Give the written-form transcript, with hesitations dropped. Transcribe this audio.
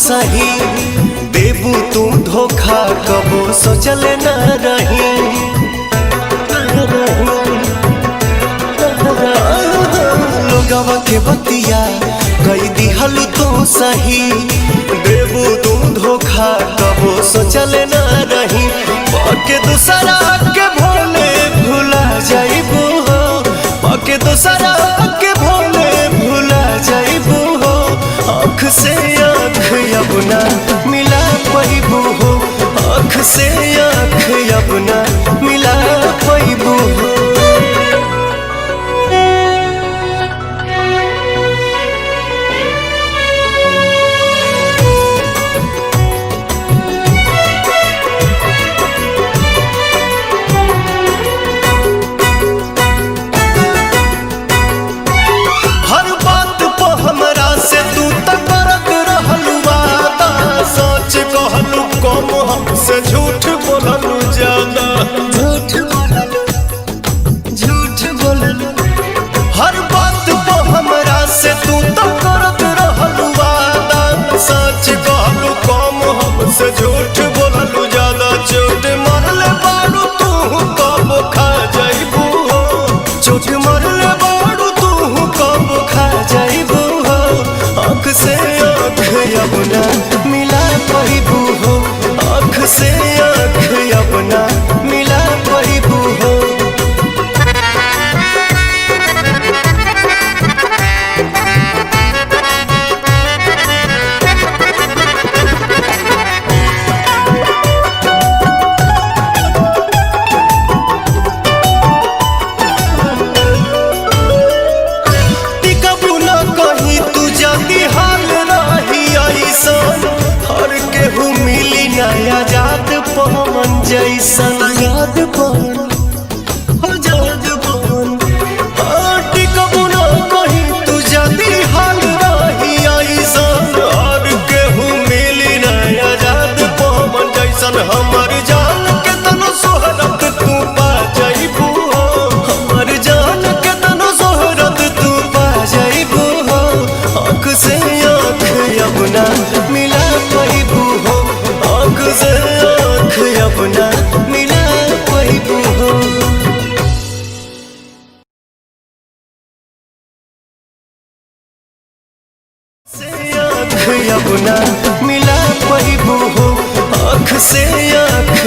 सही देबू तू धोखा कबो सोचल न रही। लोगवा के बतिया कई दिहल तू सही देबू तू धोखा कबो सोचल न रही। पके दूसरा के भोले भुला जाइबू हो, पके दूसरा के भोले भुला जाइबू हो। आँख से आँख अपना मिला पैबू हो, आँख से आँख अपना मिला पैबू हो। कम हमसे झूठ बोललू ज्यादा, झूठ बोललू हर बात पे हमरा से तू तो करत रहलू वादा। सच कहलू कम हमसे झूठ बोललू ज्यादा। चोट मरले बारू तू कब खा जाइबू हो, चोट मरले बारू तू कब खा जाइबू हो। आँख से आँख अपना मिला पैबू हो, आँख से आँख अपना मिला पैबू हो। टिकबू न कहीं तू जाती हाल रही ऐसन, हर केहू मिली नया जात पवन जैसन। याद पवन याद पवन टिकबू न कहीं तू जाती हाल रही ऐसन, हर केहू मिली नया जात पवन जैसन। हमर जान के तनो सोहरत तू पा जाइबू हो, हमर जान के तनो सोहरत तू पा जाइबू हो। आँख से आँख अपना मिला पैबू हो, आँख से आँख अपना मिला पैबू हो। से आँख अपना मिला पैबू हो, आँख से आँख